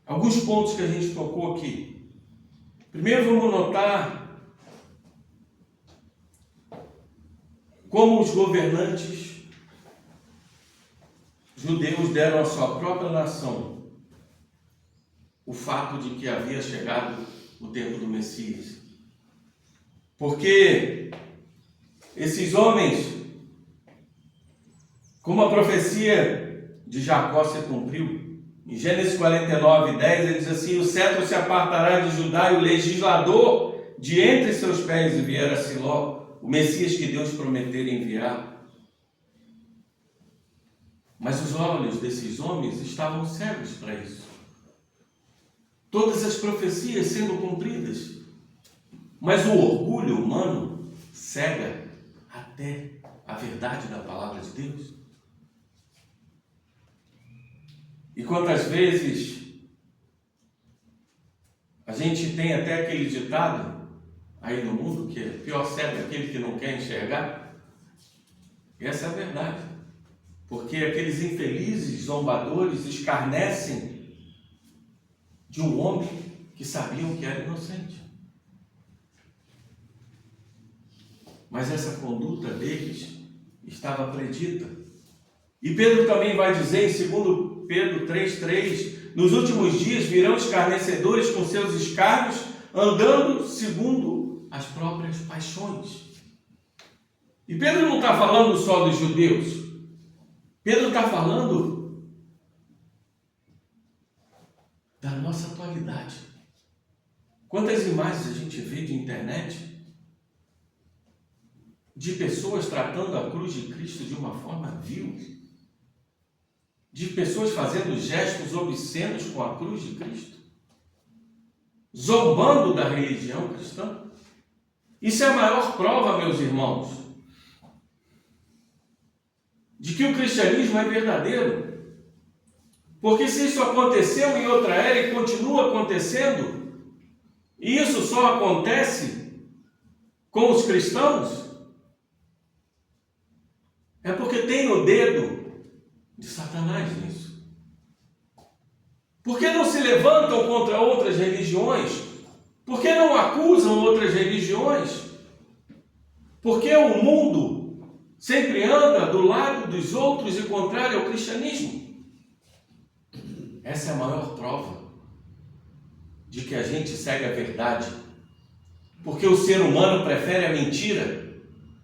alguns pontos que a gente tocou aqui. Primeiro, vamos notar como os governantes judeus deram à sua própria nação o fato de que havia chegado o tempo do Messias. Porque esses homens, como a profecia de Jacó se cumpriu, em Gênesis 49, 10, ele diz assim: o cetro se apartará de Judá e o legislador de entre seus pés, e vier a Siló, o Messias que Deus prometera enviar. Mas os olhos desses homens estavam cegos para isso. Todas as profecias sendo cumpridas, mas o orgulho humano cega até a verdade da palavra de Deus. E quantas vezes a gente tem até aquele ditado aí no mundo que é pior cego aquele que não quer enxergar? E essa é a verdade, porque aqueles infelizes zombadores escarnecem de um homem que sabiam que era inocente. mas essa conduta deles estava predita. E Pedro também vai dizer em 2 Pedro 3,3: nos últimos dias virão escarnecedores com seus escárnios, andando segundo as próprias paixões. E Pedro não está falando só dos judeus. Pedro está falando da nossa atualidade. Quantas imagens a gente vê de internet de pessoas tratando a cruz de Cristo de uma forma vil, de pessoas fazendo gestos obscenos com a cruz de Cristo, zombando da religião cristã. Isso é a maior prova, meus irmãos, de que o cristianismo é verdadeiro. Porque se isso aconteceu em outra era e continua acontecendo, e isso só acontece com os cristãos, é porque tem o dedo de Satanás nisso. Por que não se levantam contra outras religiões? Por que não acusam outras religiões? Porque o mundo sempre anda do lado dos outros e contrário ao cristianismo. Essa é a maior prova de que a gente segue a verdade. Porque o ser humano prefere a mentira.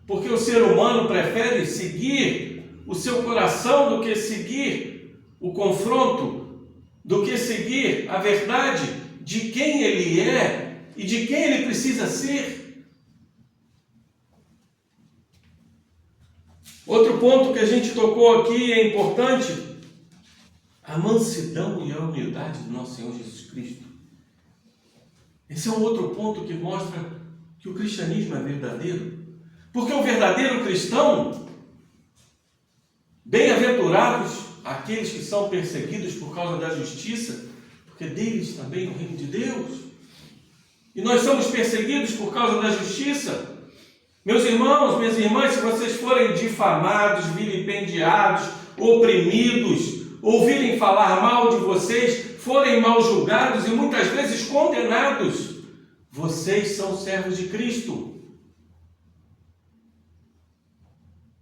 Porque o ser humano prefere seguir o seu coração do que seguir o confronto, do que seguir a verdade de quem ele é e de quem ele precisa ser. Outro ponto que a gente tocou aqui é importante: a mansidão e a humildade do nosso Senhor Jesus Cristo. Esse é um outro ponto que mostra que o cristianismo é verdadeiro. Porque o verdadeiro cristão, bem-aventurados aqueles que são perseguidos por causa da justiça, porque deles também é o reino de Deus. E nós somos perseguidos por causa da justiça. Meus irmãos, minhas irmãs, se vocês forem difamados, vilipendiados, oprimidos, ouvirem falar mal de vocês, forem mal julgados e muitas vezes condenados, vocês são servos de Cristo.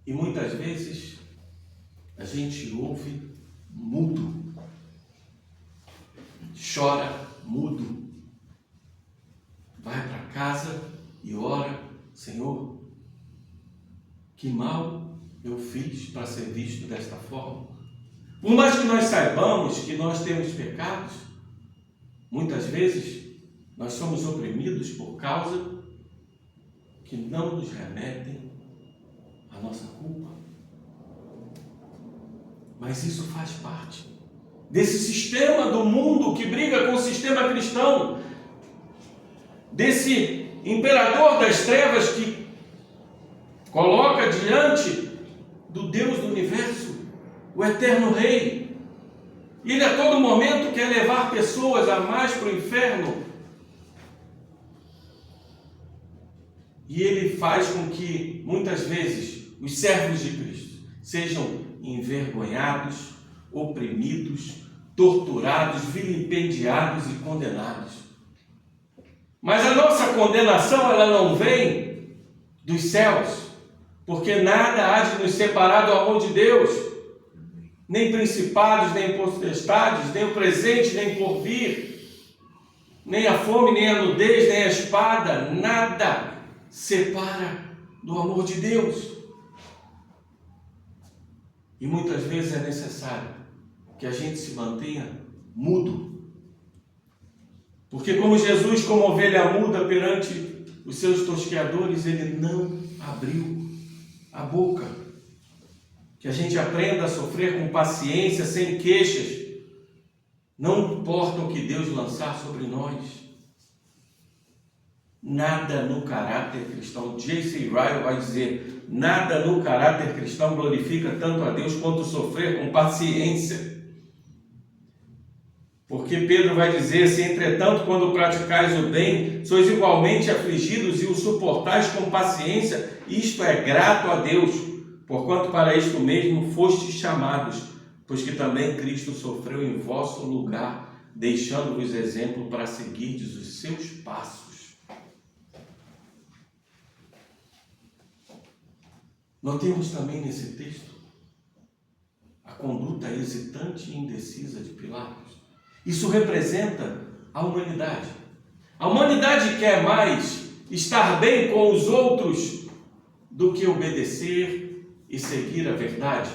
E muitas vezes a gente ouve mudo, chora mudo, vai para casa e ora: Senhor, que mal eu fiz para ser visto desta forma? Por mais que nós saibamos que nós temos pecados, muitas vezes nós somos oprimidos por causa que não nos remetem à nossa culpa. Mas isso faz parte desse sistema do mundo que briga com o sistema cristão, desse imperador das trevas que coloca diante do Deus do universo o eterno rei. E ele a todo momento quer levar pessoas a mais para o inferno. E ele faz com que muitas vezes os servos de Cristo sejam envergonhados, oprimidos, torturados, vilipendiados e condenados. Mas a nossa condenação, ela não vem dos céus, porque nada há de nos separar do amor de Deus, nem principados, nem potestades, nem o presente, nem o porvir, nem a fome, nem a nudez, nem a espada, nada separa do amor de Deus. E muitas vezes é necessário que a gente se mantenha mudo. Porque como Jesus, como ovelha muda perante os seus tosqueadores, ele não abriu a boca. Que a gente aprenda a sofrer com paciência, sem queixas. Não importa o que Deus lançar sobre nós. Nada no caráter cristão. J.C. Ryle vai dizer: nada no caráter cristão glorifica tanto a Deus quanto sofrer com paciência. Porque Pedro vai dizer: se entretanto, quando praticais o bem, sois igualmente afligidos e o suportais com paciência, isto é grato a Deus, porquanto para isto mesmo fostes chamados, pois que também Cristo sofreu em vosso lugar, deixando-vos exemplo para seguirdes os seus passos. Notemos também nesse texto a conduta hesitante e indecisa de Pilatos. Isso representa a humanidade. A humanidade quer mais estar bem com os outros do que obedecer e seguir a verdade.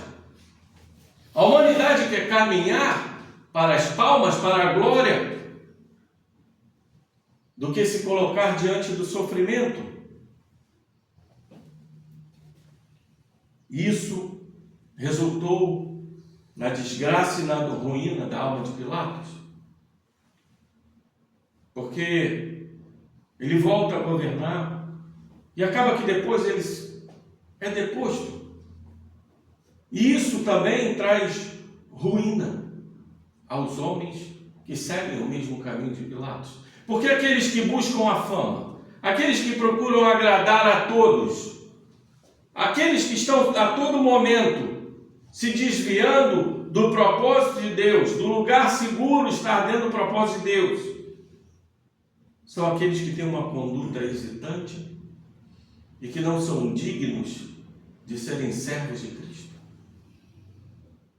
A humanidade quer caminhar para as palmas, para a glória, do que se colocar diante do sofrimento. Isso resultou na desgraça e na ruína da alma de Pilatos. Porque ele volta a governar e acaba que depois ele é deposto. E isso também traz ruína aos homens que seguem o mesmo caminho de Pilatos. Porque aqueles que buscam a fama, aqueles que procuram agradar a todos, aqueles que estão a todo momento se desviando do propósito de Deus, do lugar seguro estar dentro do propósito de Deus, são aqueles que têm uma conduta hesitante e que não são dignos de serem servos de Cristo.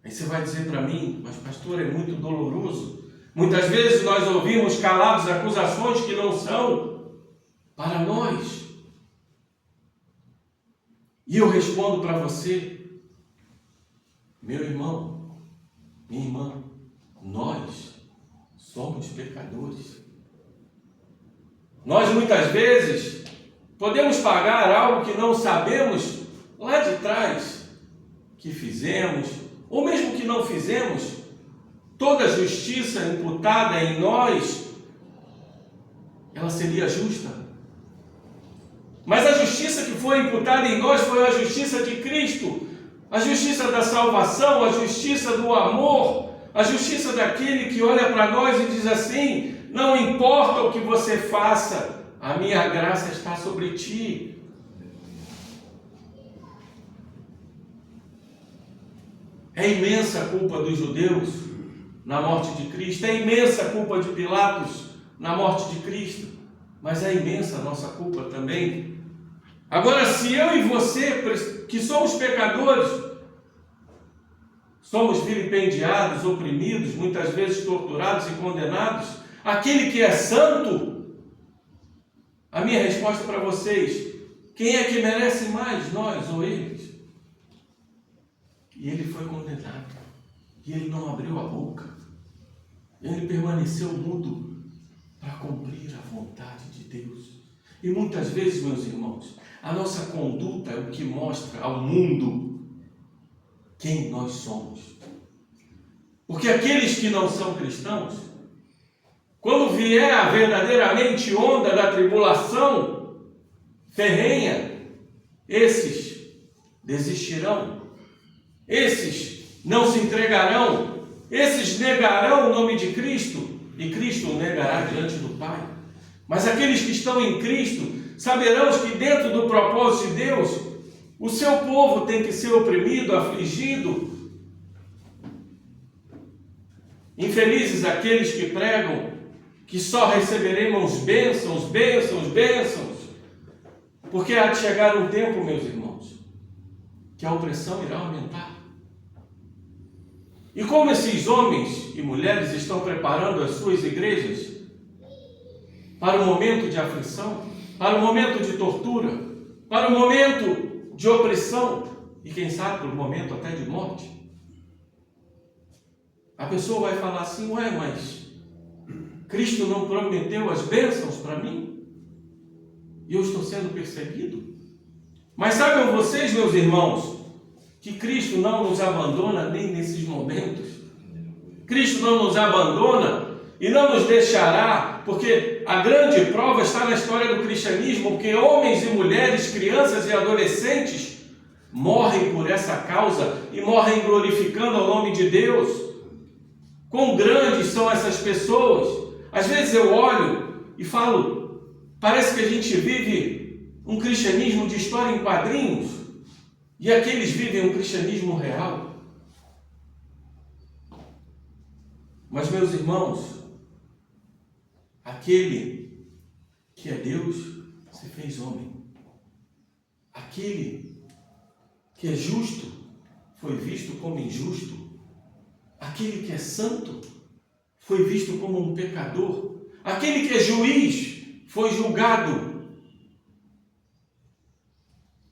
Aí você vai dizer para mim, mas pastor, é muito doloroso. Muitas vezes nós ouvimos calados acusações que não são para nós. E eu respondo para você, meu irmão, minha irmã, nós somos pecadores. Nós muitas vezes podemos pagar algo que não sabemos lá de trás que fizemos, ou mesmo que não fizemos. Toda a justiça imputada em nós, ela seria justa. Mas a justiça que foi imputada em nós foi a justiça de Cristo, a justiça da salvação, a justiça do amor, a justiça daquele que olha para nós e diz assim: não importa o que você faça, a minha graça está sobre ti. É imensa a culpa dos judeus na morte de Cristo, é imensa a culpa de Pilatos na morte de Cristo, mas é imensa a nossa culpa também. Agora, se eu e você, que somos pecadores, somos vilipendiados, oprimidos, muitas vezes torturados e condenados, aquele que é santo, a minha resposta para vocês: quem é que merece mais, nós ou eles? E ele foi condenado, e ele não abriu a boca, ele permaneceu mudo para cumprir a vontade de Deus. E muitas vezes, meus irmãos, a nossa conduta é o que mostra ao mundo quem nós somos. Porque aqueles que não são cristãos, quando vier a verdadeiramente onda da tribulação ferrenha, esses desistirão, esses não se entregarão, esses negarão o nome de Cristo, e Cristo o negará diante do Pai. Mas aqueles que estão em Cristo saberão que dentro do propósito de Deus, o seu povo tem que ser oprimido, afligido. Infelizes aqueles que pregam que só receberemos bênçãos, bênçãos, bênçãos, porque há de chegar um tempo, meus irmãos, que a opressão irá aumentar. E como esses homens e mulheres estão preparando as suas igrejas para o momento de aflição, para o momento de tortura, para o momento de opressão e quem sabe para o momento até de morte, a pessoa vai falar assim: ué, mas Cristo não prometeu as bênçãos para mim? E eu estou sendo perseguido? Mas sabem vocês, meus irmãos, que Cristo não nos abandona nem nesses momentos. Cristo não nos abandona e não nos deixará, porque a grande prova está na história do cristianismo, porque homens e mulheres, crianças e adolescentes morrem por essa causa e morrem glorificando o nome de Deus. Quão grandes são essas pessoas! Às vezes eu olho e falo, parece que a gente vive um cristianismo de história em quadrinhos, e aqueles vivem um cristianismo real. Mas, meus irmãos, aquele que é Deus se fez homem. Aquele que é justo foi visto como injusto. Aquele que é santo foi visto como um pecador. Aquele que é juiz foi julgado.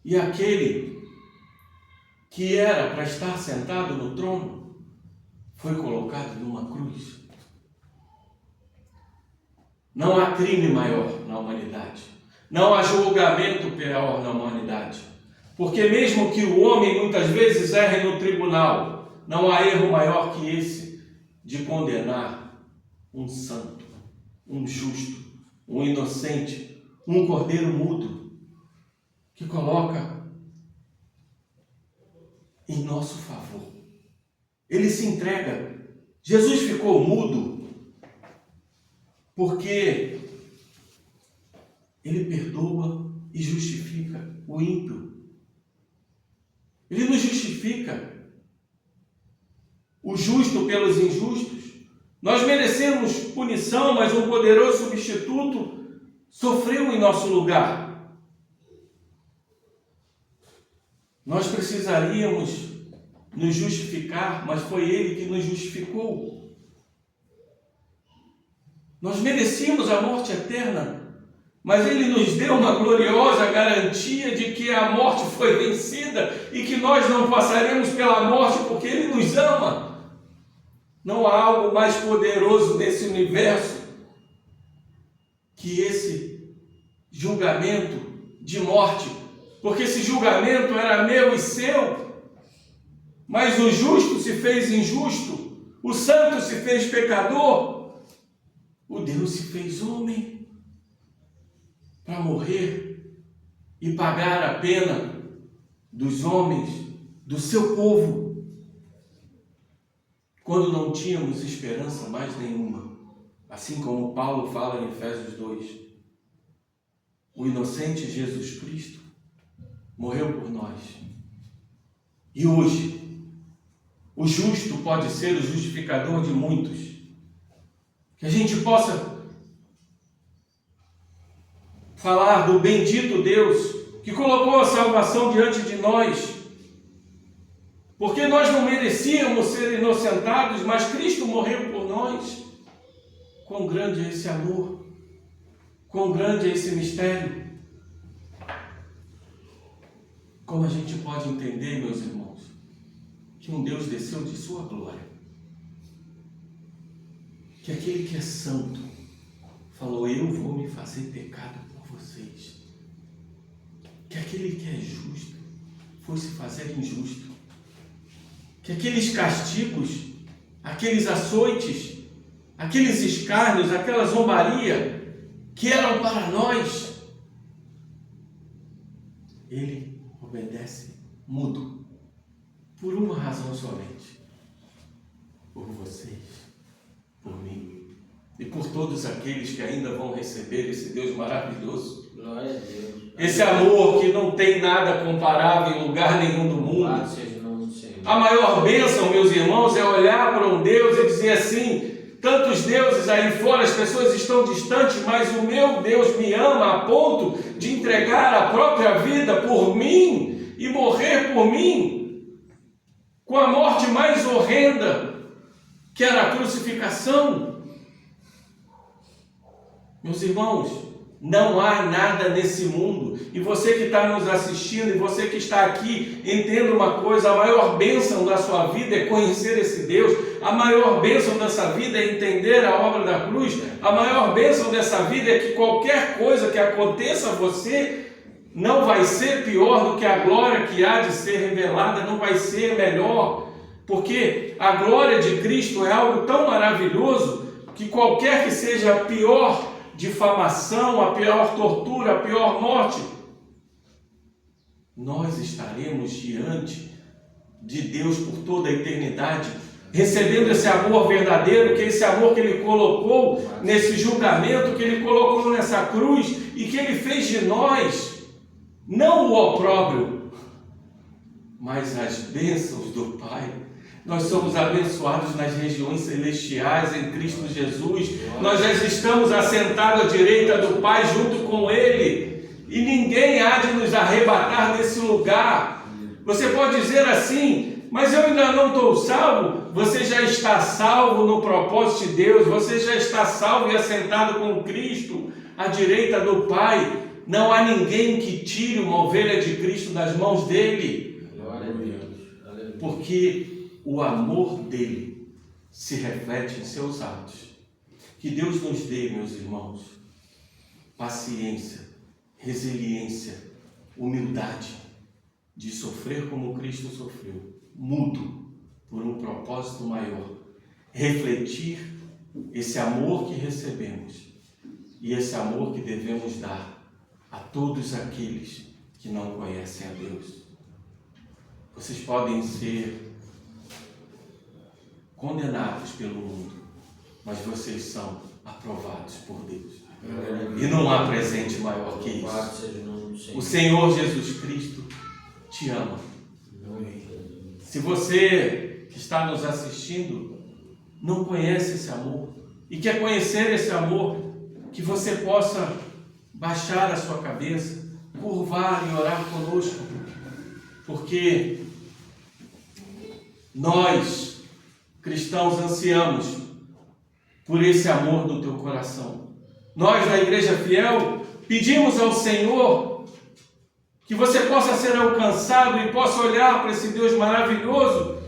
E aquele que era para estar sentado no trono foi colocado numa cruz. Não há crime maior na humanidade. Não há julgamento pior na humanidade. Porque mesmo que o homem muitas vezes erre no tribunal, não há erro maior que esse de condenar um santo, um justo, um inocente, um cordeiro mudo, que coloca em nosso favor. Ele se entrega. Jesus ficou mudo porque ele perdoa e justifica o ímpio. Ele nos justifica o justo pelos injustos. Nós merecemos punição, mas um poderoso substituto sofreu em nosso lugar. Nós precisaríamos nos justificar, mas foi Ele que nos justificou. Nós merecíamos a morte eterna, mas Ele nos deu uma gloriosa garantia de que a morte foi vencida e que nós não passaremos pela morte porque Ele nos ama. Não há algo mais poderoso nesse universo que esse julgamento de morte, porque esse julgamento era meu e seu, mas o justo se fez injusto, o santo se fez pecador, o Deus se fez homem para morrer e pagar a pena dos homens, do seu povo, quando não tínhamos esperança mais nenhuma. Assim como Paulo fala em Efésios 2, o inocente Jesus Cristo morreu por nós. E hoje, o justo pode ser o justificador de muitos. Que a gente possa falar do bendito Deus que colocou a salvação diante de nós, porque nós não merecíamos ser inocentados, mas Cristo morreu por nós. Quão grande é esse amor, quão grande é esse mistério. Como a gente pode entender, meus irmãos, que um Deus desceu de sua glória, que aquele que é santo falou: eu vou me fazer pecado por vocês, que aquele que é justo foi se fazer injusto, que aqueles castigos, aqueles açoites, aqueles escárnios, aquela zombaria que eram para nós, Ele obedece mudo, por uma razão somente: por vocês, por mim e por todos aqueles que ainda vão receber esse Deus maravilhoso. Glória a Deus. Esse amor que não tem nada comparável em lugar nenhum do mundo. Louvado seja o nome do Senhor. A maior bênção, meus irmãos, é olhar para um Deus e dizer assim: tantos deuses aí fora, as pessoas estão distantes, mas o meu Deus me ama a ponto de entregar a própria vida por mim e morrer por mim, com a morte mais horrenda, que era a crucificação. Meus irmãos, não há nada nesse mundo, e você que está nos assistindo, e você que está aqui, entenda uma coisa: a maior bênção da sua vida é conhecer esse Deus, a maior bênção dessa vida é entender a obra da cruz, a maior bênção dessa vida é que qualquer coisa que aconteça a você não vai ser pior do que a glória que há de ser revelada, não vai ser melhor, porque a glória de Cristo é algo tão maravilhoso que qualquer que seja a pior difamação, a pior tortura, a pior morte, nós estaremos diante de Deus por toda a eternidade, recebendo esse amor verdadeiro, que é esse amor que Ele colocou nesse julgamento, que Ele colocou nessa cruz e que Ele fez de nós, não o opróbrio, mas as bênçãos do Pai. Nós somos abençoados nas regiões celestiais em Cristo Jesus. Nós já estamos assentados à direita do Pai junto com Ele. E ninguém há de nos arrebatar desse lugar. Você pode dizer assim: mas eu ainda não estou salvo. Você já está salvo no propósito de Deus, você já está salvo e assentado com Cristo à direita do Pai. Não há ninguém que tire uma ovelha de Cristo das mãos dele. Glória a Deus. Aleluia. Porque o amor dele se reflete em seus atos. Que Deus nos dê, meus irmãos, paciência, resiliência, humildade de sofrer como Cristo sofreu, mudo por um propósito maior, refletir esse amor que recebemos e esse amor que devemos dar a todos aqueles que não conhecem a Deus. Vocês podem ser condenados pelo mundo, mas vocês são aprovados por Deus. E não há presente maior que Louvado isso. seja o nome do Senhor. O Senhor Jesus Cristo te ama. Amém. Se você que está nos assistindo não conhece esse amor e quer conhecer esse amor, que você possa baixar a sua cabeça, curvar e orar conosco, porque nós, cristãos, ansiamos por esse amor no teu coração. Nós, da Igreja Fiel, pedimos ao Senhor que você possa ser alcançado e possa olhar para esse Deus maravilhoso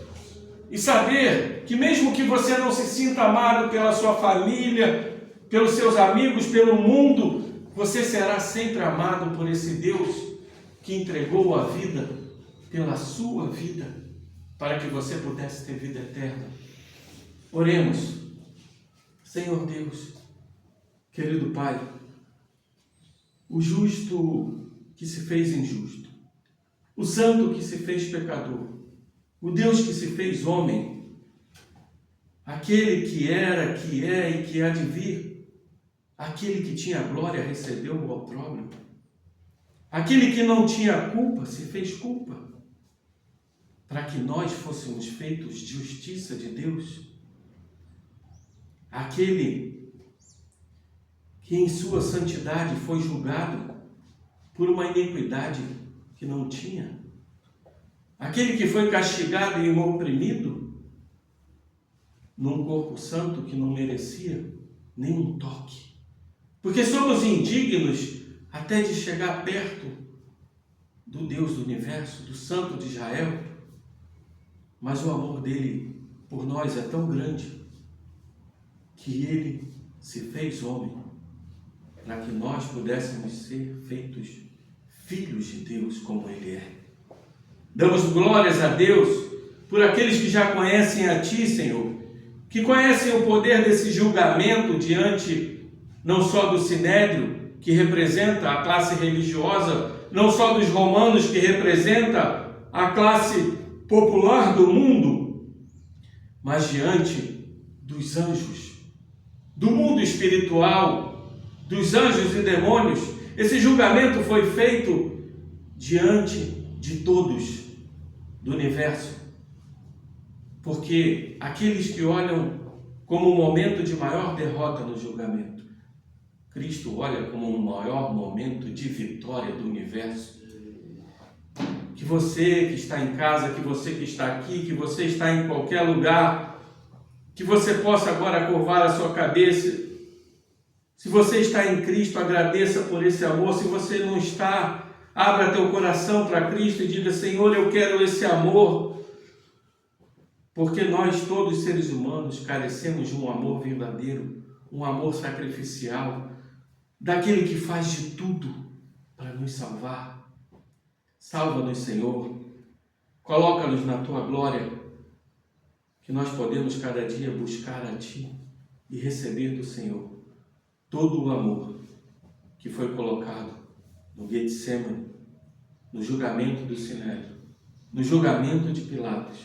e saber que mesmo que você não se sinta amado pela sua família, pelos seus amigos, pelo mundo, você será sempre amado por esse Deus que entregou a vida pela sua vida, para que você pudesse ter vida eterna. Oremos. Senhor Deus, querido Pai, o justo que se fez injusto, o santo que se fez pecador, o Deus que se fez homem, aquele que era, que é e que há de vir, aquele que tinha glória recebeu o opróbrio, aquele que não tinha culpa se fez culpa, para que nós fôssemos feitos justiça de Deus, aquele que em sua santidade foi julgado por uma iniquidade que não tinha, aquele que foi castigado e oprimido num corpo santo que não merecia nenhum toque, porque somos indignos até de chegar perto do Deus do universo, do Santo de Israel, mas o amor dele por nós é tão grande que ele se fez homem para que nós pudéssemos ser feitos filhos de Deus como ele é. Damos glórias a Deus por aqueles que já conhecem a Ti, Senhor, que conhecem o poder desse julgamento diante não só do Sinédrio, que representa a classe religiosa, não só dos romanos, que representa a classe popular do mundo, mas diante dos anjos, do mundo espiritual, dos anjos e demônios. Esse julgamento foi feito diante de todos do universo, porque aqueles que olham como um momento de maior derrota no julgamento, Cristo olha como um maior momento de vitória do universo. Que você que está em casa, que você que está aqui, que você está em qualquer lugar, que você possa agora curvar a sua cabeça. Se você está em Cristo, agradeça por esse amor. Se você não está, abra teu coração para Cristo e diga: Senhor, eu quero esse amor. Porque nós, todos seres humanos, carecemos de um amor verdadeiro, um amor sacrificial, daquele que faz de tudo para nos salvar. Salva-nos, Senhor. Coloca-nos na Tua glória, que nós podemos cada dia buscar a Ti e receber do Senhor todo o amor que foi colocado no Getsemane, no julgamento do Sinédrio, no julgamento de Pilatos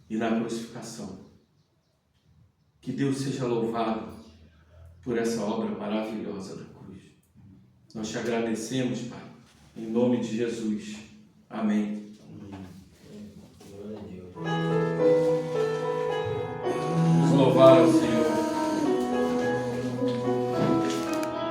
e na crucificação. Que Deus seja louvado por essa obra maravilhosa da cruz. Nós te agradecemos, Pai, em nome de Jesus. Amém.